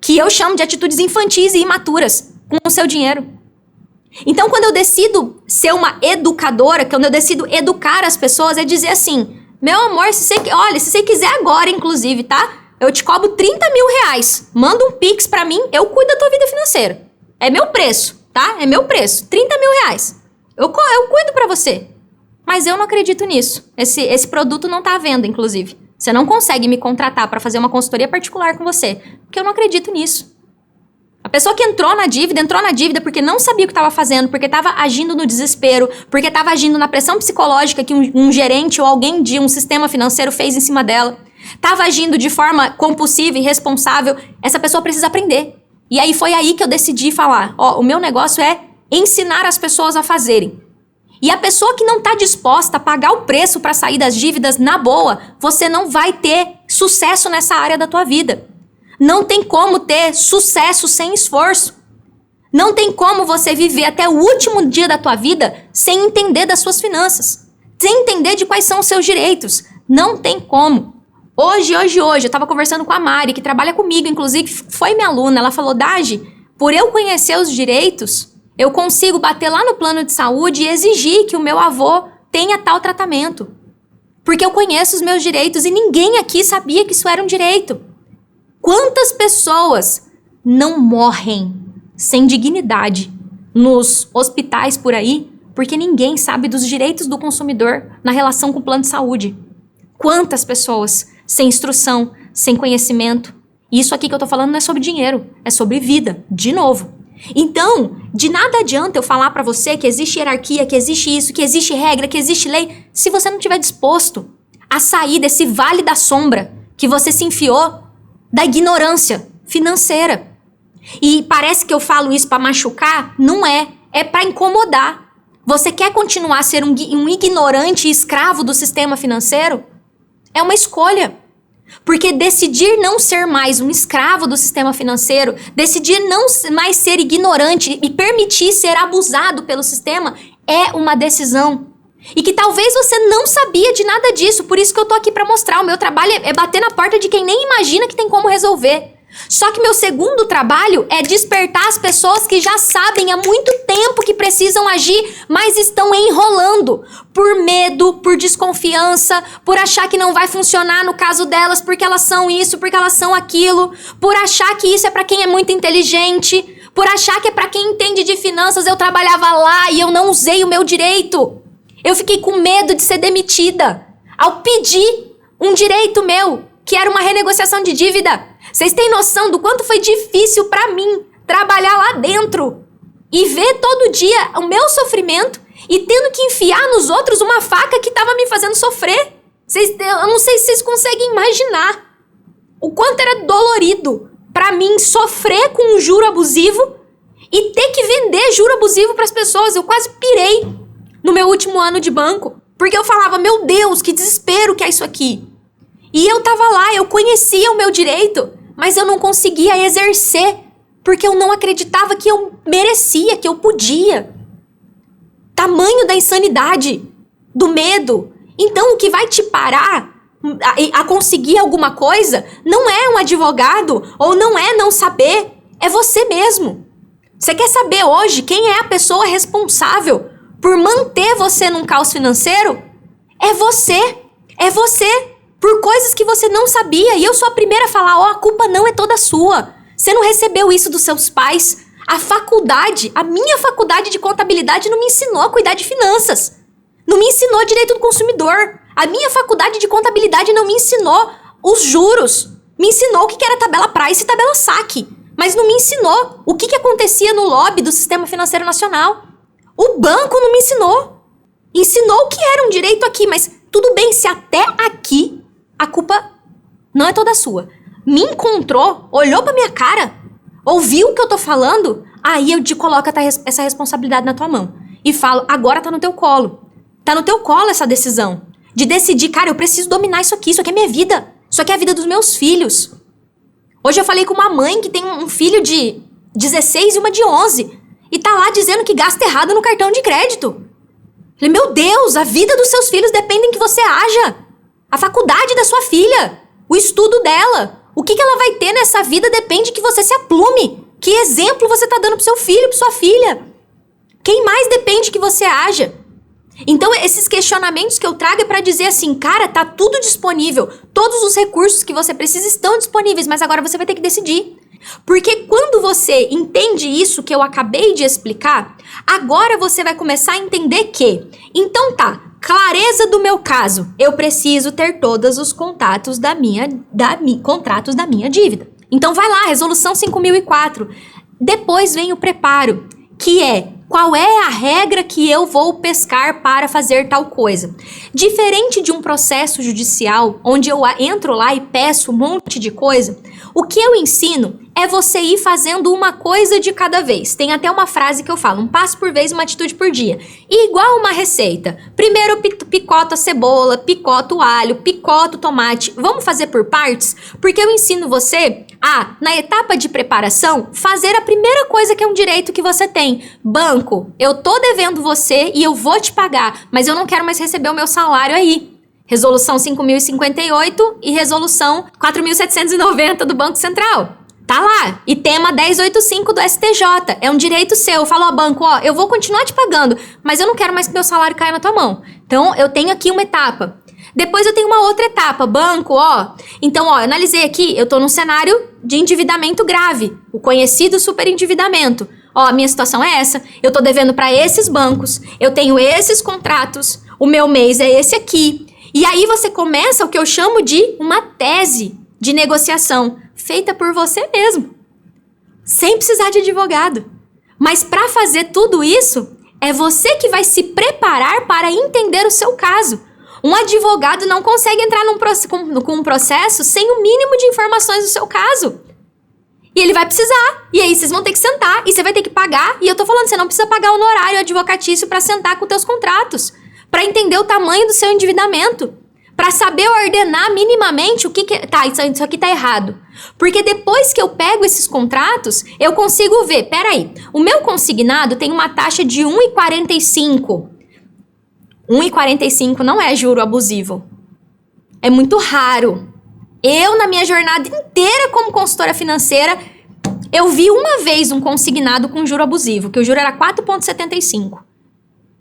que eu chamo de atitudes infantis e imaturas com o seu dinheiro. Então, quando eu decido ser uma educadora, quando eu decido educar as pessoas, é dizer assim, meu amor, se você quiser agora, inclusive, tá? Eu te cobro 30 mil reais. Manda um Pix pra mim, eu cuido da tua vida financeira. É meu preço. tá? É meu preço, 30 mil reais. Eu cuido pra você. Mas eu não acredito nisso. Esse produto não tá à venda, inclusive. Você não consegue me contratar pra fazer uma consultoria particular com você, porque eu não acredito nisso. A pessoa que entrou na dívida porque não sabia o que estava fazendo, porque estava agindo no desespero, porque estava agindo na pressão psicológica que um gerente ou alguém de um sistema financeiro fez em cima dela, estava agindo de forma compulsiva e irresponsável, essa pessoa precisa aprender. E aí foi aí que eu decidi falar, o meu negócio é ensinar as pessoas a fazerem. E a pessoa que não está disposta a pagar o preço para sair das dívidas na boa, você não vai ter sucesso nessa área da tua vida. Não tem como ter sucesso sem esforço. Não tem como você viver até o último dia da tua vida sem entender das suas finanças. Sem entender de quais são os seus direitos. Não tem como. Hoje, eu tava conversando com a Mari, que trabalha comigo, inclusive foi minha aluna. Ela falou, Dagi, por eu conhecer os direitos, eu consigo bater lá no plano de saúde e exigir que o meu avô tenha tal tratamento. Porque eu conheço os meus direitos e ninguém aqui sabia que isso era um direito. Quantas pessoas não morrem sem dignidade nos hospitais por aí porque ninguém sabe dos direitos do consumidor na relação com o plano de saúde? Quantas pessoas sem instrução, sem conhecimento? E isso aqui que eu tô falando não é sobre dinheiro, é sobre vida, de novo. Então, de nada adianta eu falar pra você que existe hierarquia, que existe isso, que existe regra, que existe lei, se você não estiver disposto a sair desse vale da sombra que você se enfiou da ignorância financeira. E parece que eu falo isso pra machucar? Não é. É pra incomodar. Você quer continuar a ser um ignorante e escravo do sistema financeiro? É uma escolha. Porque decidir não ser mais um escravo do sistema financeiro, decidir não mais ser ignorante e permitir ser abusado pelo sistema é uma decisão. E que talvez você não sabia de nada disso, por isso que eu tô aqui pra mostrar. O meu trabalho é bater na porta de quem nem imagina que tem como resolver. Só que meu segundo trabalho é despertar as pessoas que já sabem há muito tempo que precisam agir, mas estão enrolando. Por medo, por desconfiança, por achar que não vai funcionar no caso delas, porque elas são isso, porque elas são aquilo. Por achar que isso é pra quem é muito inteligente. Por achar que é pra quem entende de finanças. Eu trabalhava lá e eu não usei o meu direito. Eu fiquei com medo de ser demitida ao pedir um direito meu, que era uma renegociação de dívida. Vocês têm noção do quanto foi difícil pra mim trabalhar lá dentro e ver todo dia o meu sofrimento e tendo que enfiar nos outros uma faca que tava me fazendo sofrer? Eu não sei se vocês conseguem imaginar o quanto era dolorido pra mim sofrer com um juro abusivo e ter que vender juro abusivo pras pessoas. Eu quase pirei no meu último ano de banco, porque eu falava, meu Deus, que desespero que é isso aqui. E eu tava lá, eu conhecia o meu direito, mas eu não conseguia exercer, porque eu não acreditava que eu merecia, que eu podia. Tamanho da insanidade, do medo. Então o que vai te parar a conseguir alguma coisa não é um advogado, ou não é não saber, é você mesmo. Você quer saber hoje quem é a pessoa responsável por manter você num caos financeiro? É você. É você. Por coisas que você não sabia. E eu sou a primeira a falar, a culpa não é toda sua. Você não recebeu isso dos seus pais. A minha faculdade de contabilidade não me ensinou a cuidar de finanças. Não me ensinou direito do consumidor. A minha faculdade de contabilidade não me ensinou os juros. Me ensinou o que era tabela price e tabela saque. Mas não me ensinou o que acontecia no lobby do Sistema Financeiro Nacional. O banco não me ensinou. Ensinou o que era um direito aqui, mas tudo bem se até aqui a culpa não é toda sua. Me encontrou, olhou pra minha cara, ouviu o que eu tô falando, aí eu te coloco essa responsabilidade na tua mão. E falo, agora tá no teu colo. Tá no teu colo essa decisão. De decidir, cara, eu preciso dominar isso aqui é minha vida. Isso aqui é a vida dos meus filhos. Hoje eu falei com uma mãe que tem um filho de 16 e uma de 11. E tá lá dizendo que gasta errado no cartão de crédito. Falei, meu Deus, a vida dos seus filhos depende em que você haja. A faculdade da sua filha, o estudo dela, o que ela vai ter nessa vida depende que você se aplume. Que exemplo você tá dando pro seu filho, pra sua filha? Quem mais depende que você haja? Então, esses questionamentos que eu trago é pra dizer assim, cara, tá tudo disponível. Todos os recursos que você precisa estão disponíveis, mas agora você vai ter que decidir. Porque quando você entende isso que eu acabei de explicar, agora você vai começar a entender que, então tá, clareza do meu caso, eu preciso ter todos os contratos da minha dívida. Então vai lá, resolução 5004. Depois vem o preparo, que é qual é a regra que eu vou pescar para fazer tal coisa. Diferente de um processo judicial, onde eu entro lá e peço um monte de coisa, o que eu ensino é você ir fazendo uma coisa de cada vez. Tem até uma frase que eu falo, um passo por vez, uma atitude por dia. E igual uma receita. Primeiro picoto a cebola, picoto o alho, picoto o tomate. Vamos fazer por partes? Porque eu ensino você a, na etapa de preparação, fazer a primeira coisa que é um direito que você tem. Banco, eu tô devendo você e eu vou te pagar, mas eu não quero mais receber o meu salário aí. Resolução 5.058 e resolução 4.790 do Banco Central. Tá lá. E tema 1085 do STJ. É um direito seu. Eu falo, ó, banco, ó, eu vou continuar te pagando, mas eu não quero mais que meu salário caia na tua mão. Então, eu tenho aqui uma etapa. Depois eu tenho uma outra etapa. Banco, ó. Então, ó, eu analisei aqui, eu tô num cenário de endividamento grave. O conhecido superendividamento. Ó, a minha situação é essa. Eu tô devendo para esses bancos. Eu tenho esses contratos. O meu mês é esse aqui. E aí você começa o que eu chamo de uma tese de negociação, feita por você mesmo, sem precisar de advogado. Mas para fazer tudo isso, é você que vai se preparar para entender o seu caso. Um advogado não consegue entrar com um processo sem o mínimo de informações do seu caso. E ele vai precisar. E aí vocês vão ter que sentar e você vai ter que pagar. E eu tô falando, você não precisa pagar honorário advocatício para sentar com teus contratos, para entender o tamanho do seu endividamento, para saber ordenar minimamente o que tá, isso aqui tá errado. Porque depois que eu pego esses contratos, eu consigo ver, peraí, o meu consignado tem uma taxa de 1,45. 1,45 não é juro abusivo. É muito raro. Eu, na minha jornada inteira como consultora financeira, eu vi uma vez um consignado com juro abusivo, que o juro era 4,75.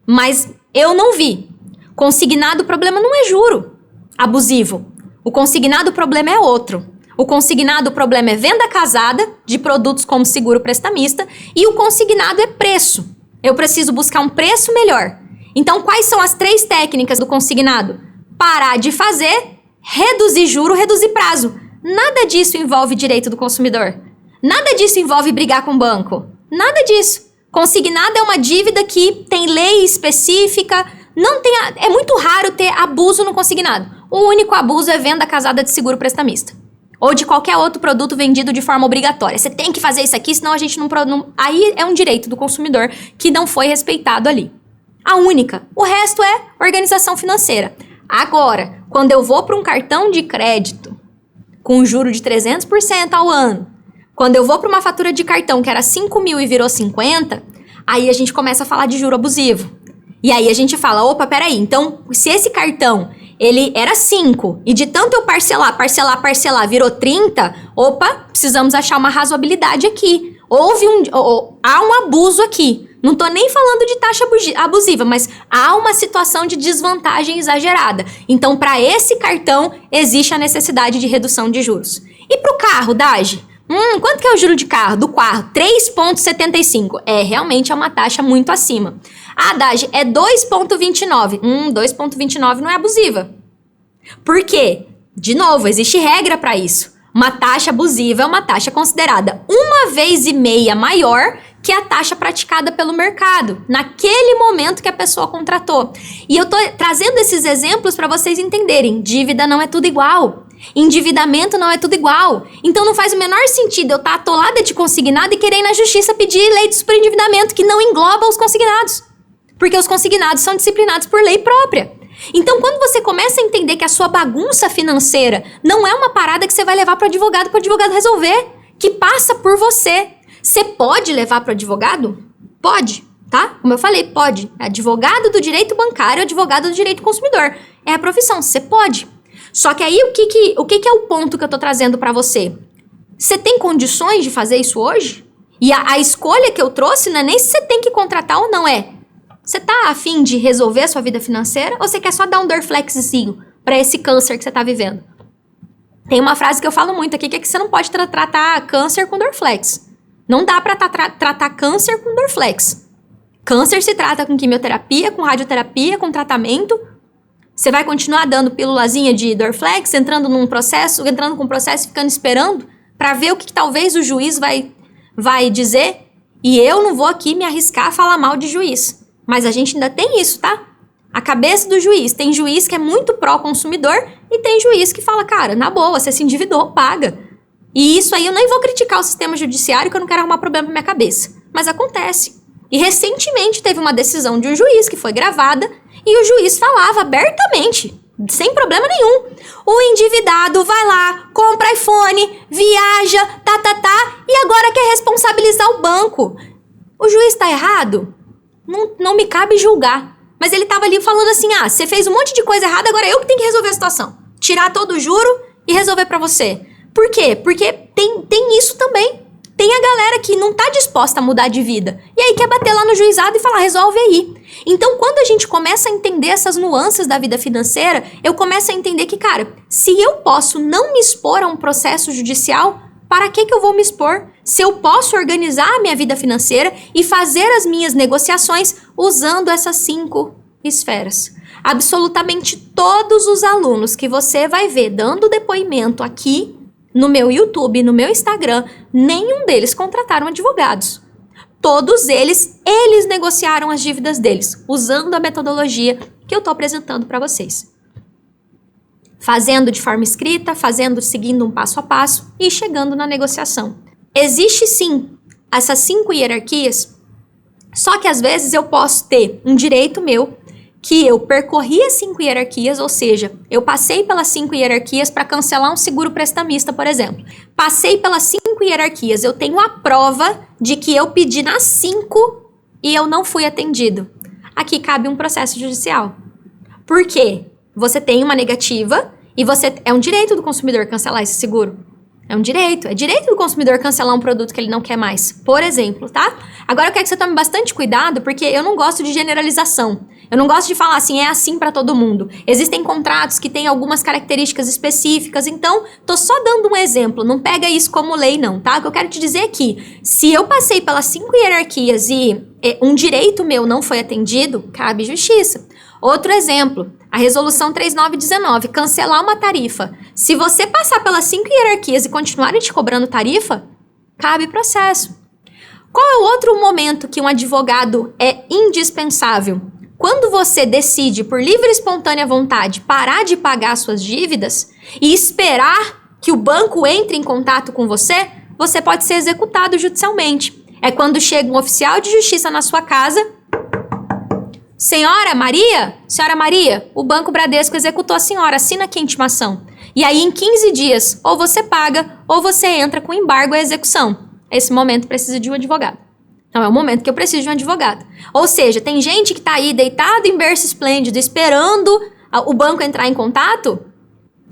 Mas eu não vi. Consignado, o problema não é juro abusivo. O consignado, o problema é outro. O consignado, o problema é venda casada de produtos como seguro prestamista. E o consignado é preço. Eu preciso buscar um preço melhor. Então, quais são as 3 técnicas do consignado? Parar de fazer, reduzir juro, reduzir prazo. Nada disso envolve direito do consumidor. Nada disso envolve brigar com o banco. Nada disso. Consignado é uma dívida que tem lei específica. É muito raro ter abuso no consignado. O único abuso é venda casada de seguro prestamista. Ou de qualquer outro produto vendido de forma obrigatória. Você tem que fazer isso aqui, senão a gente não... Aí é um direito do consumidor que não foi respeitado ali. A única. O resto é organização financeira. Agora, quando eu vou para um cartão de crédito com juro de 300% ao ano, quando eu vou para uma fatura de cartão que era 5 mil e virou 50, aí a gente começa a falar de juro abusivo. E aí a gente fala, opa, peraí, então se esse cartão, ele era 5 e de tanto eu parcelar, virou 30, opa, precisamos achar uma razoabilidade aqui. Há um abuso aqui. Não tô nem falando de taxa abusiva, mas há uma situação de desvantagem exagerada. Então, para esse cartão, existe a necessidade de redução de juros. E para o carro, Dagi? Quanto que é o juro de carro? Do carro? 3,75. Realmente é uma taxa muito acima. Ah, Dagi, é 2,29. 2,29 não é abusiva. Por quê? De novo, existe regra para isso. Uma taxa abusiva é uma taxa considerada 1,5 vezes maior que a taxa praticada pelo mercado, naquele momento que a pessoa contratou. E eu tô trazendo esses exemplos para vocês entenderem. Dívida não é tudo igual. Endividamento não é tudo igual. Então não faz o menor sentido eu estar atolada de consignado e querer ir na justiça pedir lei de superendividamento que não engloba os consignados. Porque os consignados são disciplinados por lei própria. Então, quando você começa a entender que a sua bagunça financeira não é uma parada que você vai levar para o advogado resolver, que passa por você. Você pode levar para o advogado? Pode, tá? Como eu falei, pode. Advogado do direito bancário, advogado do direito consumidor. É a profissão, você pode. Só que aí, o que é o ponto que eu tô trazendo para você? Você tem condições de fazer isso hoje? E a escolha que eu trouxe não é nem se você tem que contratar ou não, você tá a fim de resolver a sua vida financeira ou você quer só dar um Dorflexzinho para esse câncer que você tá vivendo? Tem uma frase que eu falo muito aqui, que é que você não pode tratar câncer com Dorflex. Não dá pra tratar câncer com Dorflex. Câncer se trata com quimioterapia, com radioterapia, com tratamento. Você vai continuar dando pílulazinha de Dorflex, entrando com um processo e ficando esperando pra ver o que talvez o juiz vai dizer. E eu não vou aqui me arriscar a falar mal de juiz. Mas a gente ainda tem isso, tá? A cabeça do juiz. Tem juiz que é muito pró-consumidor e tem juiz que fala, cara, na boa, você se endividou, paga. E isso aí eu nem vou criticar o sistema judiciário, que eu não quero arrumar problema na minha cabeça. Mas acontece. E recentemente teve uma decisão de um juiz que foi gravada e o juiz falava abertamente, sem problema nenhum. O endividado vai lá, compra iPhone, viaja, e agora quer responsabilizar o banco. O juiz tá errado? Não me cabe julgar. Mas ele tava ali falando assim, você fez um monte de coisa errada, agora eu que tenho que resolver a situação. Tirar todo o juro e resolver pra você. Por quê? Porque tem isso também. Tem a galera que não tá disposta a mudar de vida. E aí quer bater lá no juizado e falar, resolve aí. Então, quando a gente começa a entender essas nuances da vida financeira, eu começo a entender que, cara, se eu posso não me expor a um processo judicial, para que eu vou me expor? Se eu posso organizar a minha vida financeira e fazer as minhas negociações usando essas 5 esferas. Absolutamente todos os alunos que você vai ver dando depoimento aqui no meu YouTube, no meu Instagram, nenhum deles contrataram advogados. Todos eles negociaram as dívidas deles, usando a metodologia que eu tô apresentando para vocês. Fazendo de forma escrita, seguindo um passo a passo e chegando na negociação. Existe sim essas 5 hierarquias, só que às vezes eu posso ter um direito meu que eu percorri as 5 hierarquias, ou seja, eu passei pelas 5 hierarquias para cancelar um seguro prestamista, por exemplo. Passei pelas 5 hierarquias, eu tenho a prova de que eu pedi nas 5 e eu não fui atendido. Aqui cabe um processo judicial. Por quê? Você tem uma negativa e é um direito do consumidor cancelar esse seguro. É direito do consumidor cancelar um produto que ele não quer mais, por exemplo, tá? Agora eu quero que você tome bastante cuidado, porque eu não gosto de generalização. Eu não gosto de falar assim, é assim pra todo mundo. Existem contratos que têm algumas características específicas, então tô só dando um exemplo, não pega isso como lei não, tá? O que eu quero te dizer é que, se eu passei pelas 5 hierarquias e um direito meu não foi atendido, cabe justiça. Outro exemplo, a resolução 3919, cancelar uma tarifa. Se você passar pelas 5 hierarquias e continuarem te cobrando tarifa, cabe processo. Qual é o outro momento que um advogado é indispensável? Quando você decide, por livre e espontânea vontade, parar de pagar suas dívidas e esperar que o banco entre em contato com você, você pode ser executado judicialmente. É quando chega um oficial de justiça na sua casa. Senhora Maria, o Banco Bradesco executou a senhora, assina aqui a intimação. E aí, em 15 dias, ou você paga, ou você entra com embargo à execução. Esse momento precisa de um advogado. Então, é o momento que eu preciso de um advogado. Ou seja, tem gente que tá aí deitado em berço esplêndido, esperando o banco entrar em contato,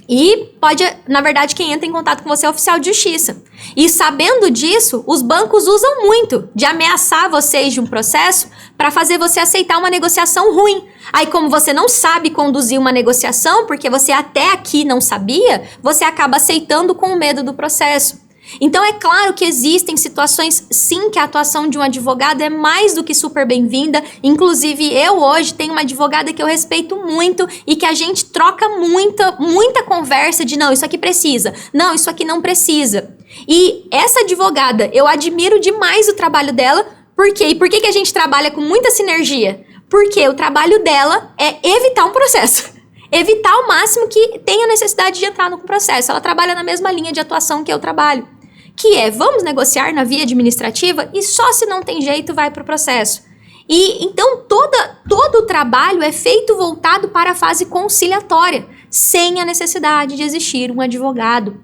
e pode, na verdade, quem entra em contato com você é o oficial de justiça. E sabendo disso, os bancos usam muito de ameaçar vocês de um processo para fazer você aceitar uma negociação ruim. Aí, como você não sabe conduzir uma negociação, porque você até aqui não sabia, você acaba aceitando com medo do processo. Então, é claro que existem situações, sim, que a atuação de um advogado é mais do que super bem-vinda. Inclusive, eu hoje tenho uma advogada que eu respeito muito e que a gente troca muita conversa de não, isso aqui precisa, não, isso aqui não precisa. E essa advogada, eu admiro demais o trabalho dela. Por quê? E por que a gente trabalha com muita sinergia? Porque o trabalho dela é evitar um processo. Evitar ao máximo que tenha necessidade de entrar no processo. Ela trabalha na mesma linha de atuação que eu trabalho. Que é, vamos negociar na via administrativa e só se não tem jeito vai para o processo. E então todo o trabalho é feito voltado para a fase conciliatória, sem a necessidade de existir um advogado.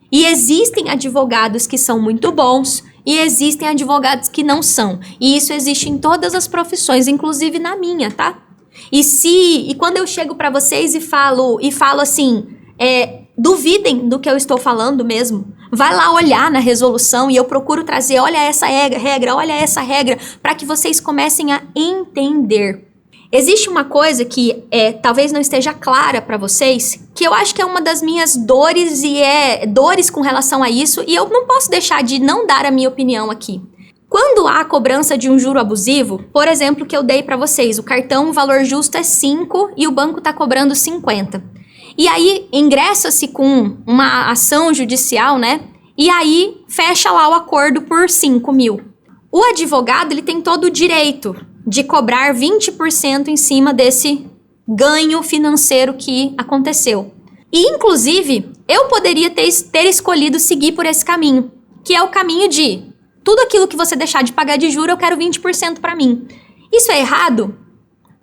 E existem advogados que são muito bons e existem advogados que não são. E isso existe em todas as profissões, inclusive na minha, tá? E quando eu chego para vocês e falo assim, duvidem do que eu estou falando mesmo. Vai lá olhar na resolução e eu procuro trazer, olha essa regra, para que vocês comecem a entender. Existe uma coisa que talvez não esteja clara para vocês, que eu acho que é uma das minhas dores e dores com relação a isso, e eu não posso deixar de não dar a minha opinião aqui. Quando há cobrança de um juro abusivo, por exemplo, que eu dei para vocês, o cartão, o valor justo é 5 e o banco está cobrando 50. E aí ingressa-se com uma ação judicial, né? E aí fecha lá o acordo por 5 mil. O advogado, ele tem todo o direito de cobrar 20% em cima desse ganho financeiro que aconteceu. E, inclusive, eu poderia ter escolhido seguir por esse caminho, que é o caminho de tudo aquilo que você deixar de pagar de juros, eu quero 20% para mim. Isso é errado?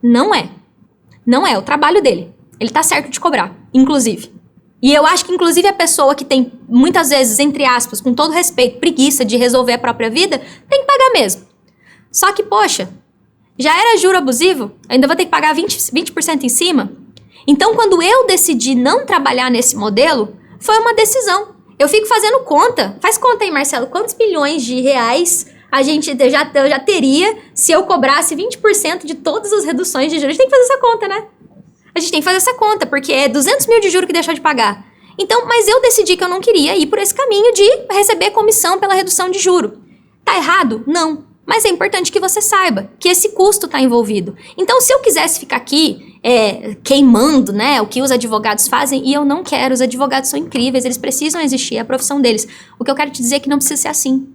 Não é. Não é o trabalho dele. Ele tá certo de cobrar, inclusive. E eu acho que, inclusive, a pessoa que tem, muitas vezes, entre aspas, com todo respeito, preguiça de resolver a própria vida, tem que pagar mesmo. Só que, poxa, já era juro abusivo? Ainda vou ter que pagar 20% em cima? Então, quando eu decidi não trabalhar nesse modelo, foi uma decisão. Eu fico fazendo conta. Faz conta aí, Marcelo. Quantos bilhões de reais eu já teria se eu cobrasse 20% de todas as reduções de juros? A gente tem que fazer essa conta, né? A gente tem que fazer essa conta, porque é 200 mil de juros que deixou de pagar. Então, mas eu decidi que eu não queria ir por esse caminho de receber comissão pela redução de juro. Tá errado? Não. Mas é importante que você saiba que esse custo está envolvido. Então, se eu quisesse ficar aqui queimando, né, o que os advogados fazem, e eu não quero, os advogados são incríveis, eles precisam existir, é a profissão deles. O que eu quero te dizer é que não precisa ser assim.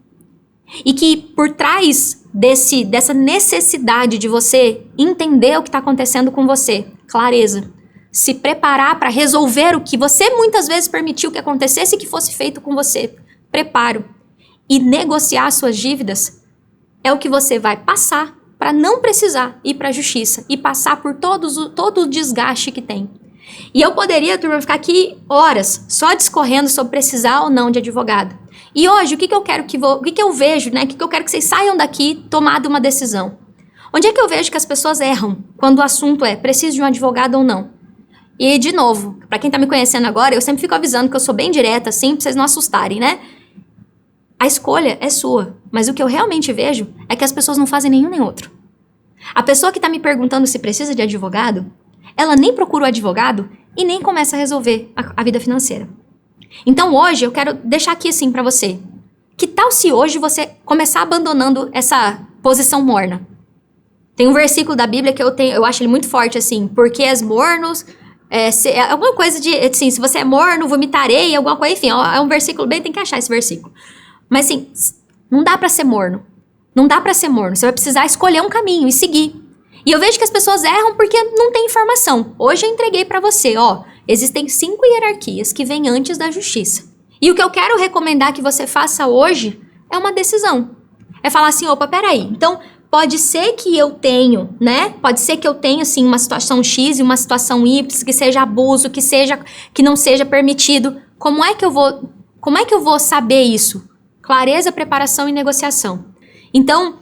E que por trás dessa necessidade de você entender o que está acontecendo com você, clareza, se preparar para resolver o que você muitas vezes permitiu que acontecesse e que fosse feito com você, preparo, e negociar suas dívidas, é o que você vai passar para não precisar ir para a justiça e passar por todo o desgaste que tem. E eu poderia, turma, ficar aqui horas só discorrendo sobre precisar ou não de advogado. E hoje, o que eu vejo, né? O que eu quero que vocês saiam daqui tomado uma decisão. Onde é que eu vejo que as pessoas erram quando o assunto é preciso de um advogado ou não? E, de novo, para quem tá me conhecendo agora, eu sempre fico avisando que eu sou bem direta, assim, pra vocês não assustarem, né? A escolha é sua, mas o que eu realmente vejo é que as pessoas não fazem nenhum nem outro. A pessoa que tá me perguntando se precisa de advogado, ela nem procura o advogado e nem começa a resolver a vida financeira. Então hoje eu quero deixar aqui assim pra você. Que tal se hoje você começar abandonando essa posição morna? Tem um versículo da Bíblia que eu acho ele muito forte assim, porque és mornos, alguma coisa de, assim, se você é morno, vomitarei, alguma coisa, enfim, é um versículo bem, tem que achar esse versículo. Mas assim, não dá pra ser morno. Não dá pra ser morno. Você vai precisar escolher um caminho e seguir. E eu vejo que as pessoas erram porque não tem informação. Hoje eu entreguei pra você, existem 5 hierarquias que vêm antes da justiça. E o que eu quero recomendar que você faça hoje é uma decisão. É falar assim, opa, peraí. Então, pode ser que eu tenho, né? Pode ser que eu tenha, assim, uma situação X e uma situação Y, que seja abuso, que não seja permitido. Como é que eu vou saber isso? Clareza, preparação e negociação. Então,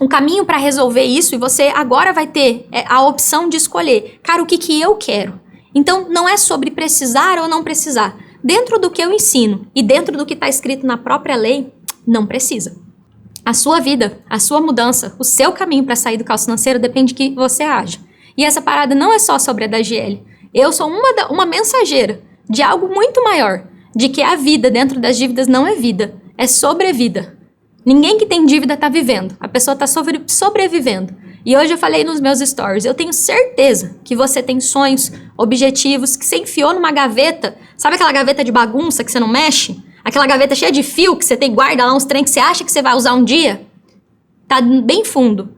o caminho para resolver isso, e você agora vai ter a opção de escolher, cara, o que eu quero? Então, não é sobre precisar ou não precisar. Dentro do que eu ensino e dentro do que está escrito na própria lei, não precisa. A sua vida, a sua mudança, o seu caminho para sair do caos financeiro depende de que você haja. E essa parada não é só sobre a da GL. Eu sou uma mensageira de algo muito maior, de que a vida dentro das dívidas não é vida, é sobrevida. Ninguém que tem dívida está vivendo, a pessoa está sobrevivendo. E hoje eu falei nos meus stories, eu tenho certeza que você tem sonhos, objetivos, que você enfiou numa gaveta, sabe aquela gaveta de bagunça que você não mexe? Aquela gaveta cheia de fio que você tem, guarda lá uns trem que você acha que você vai usar um dia? Tá bem fundo.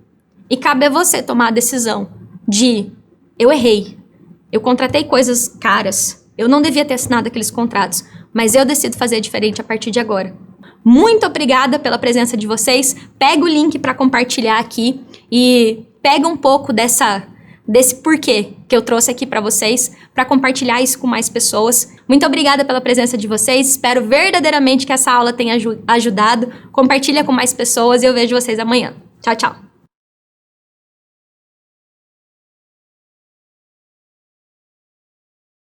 E cabe a você tomar a decisão de, eu errei, eu contratei coisas caras, eu não devia ter assinado aqueles contratos, mas eu decido fazer diferente a partir de agora. Muito obrigada pela presença de vocês. Pega o link para compartilhar aqui e pega um pouco desse porquê que eu trouxe aqui para vocês, para compartilhar isso com mais pessoas. Muito obrigada pela presença de vocês. Espero verdadeiramente que essa aula tenha ajudado. Compartilha com mais pessoas e eu vejo vocês amanhã. Tchau, tchau.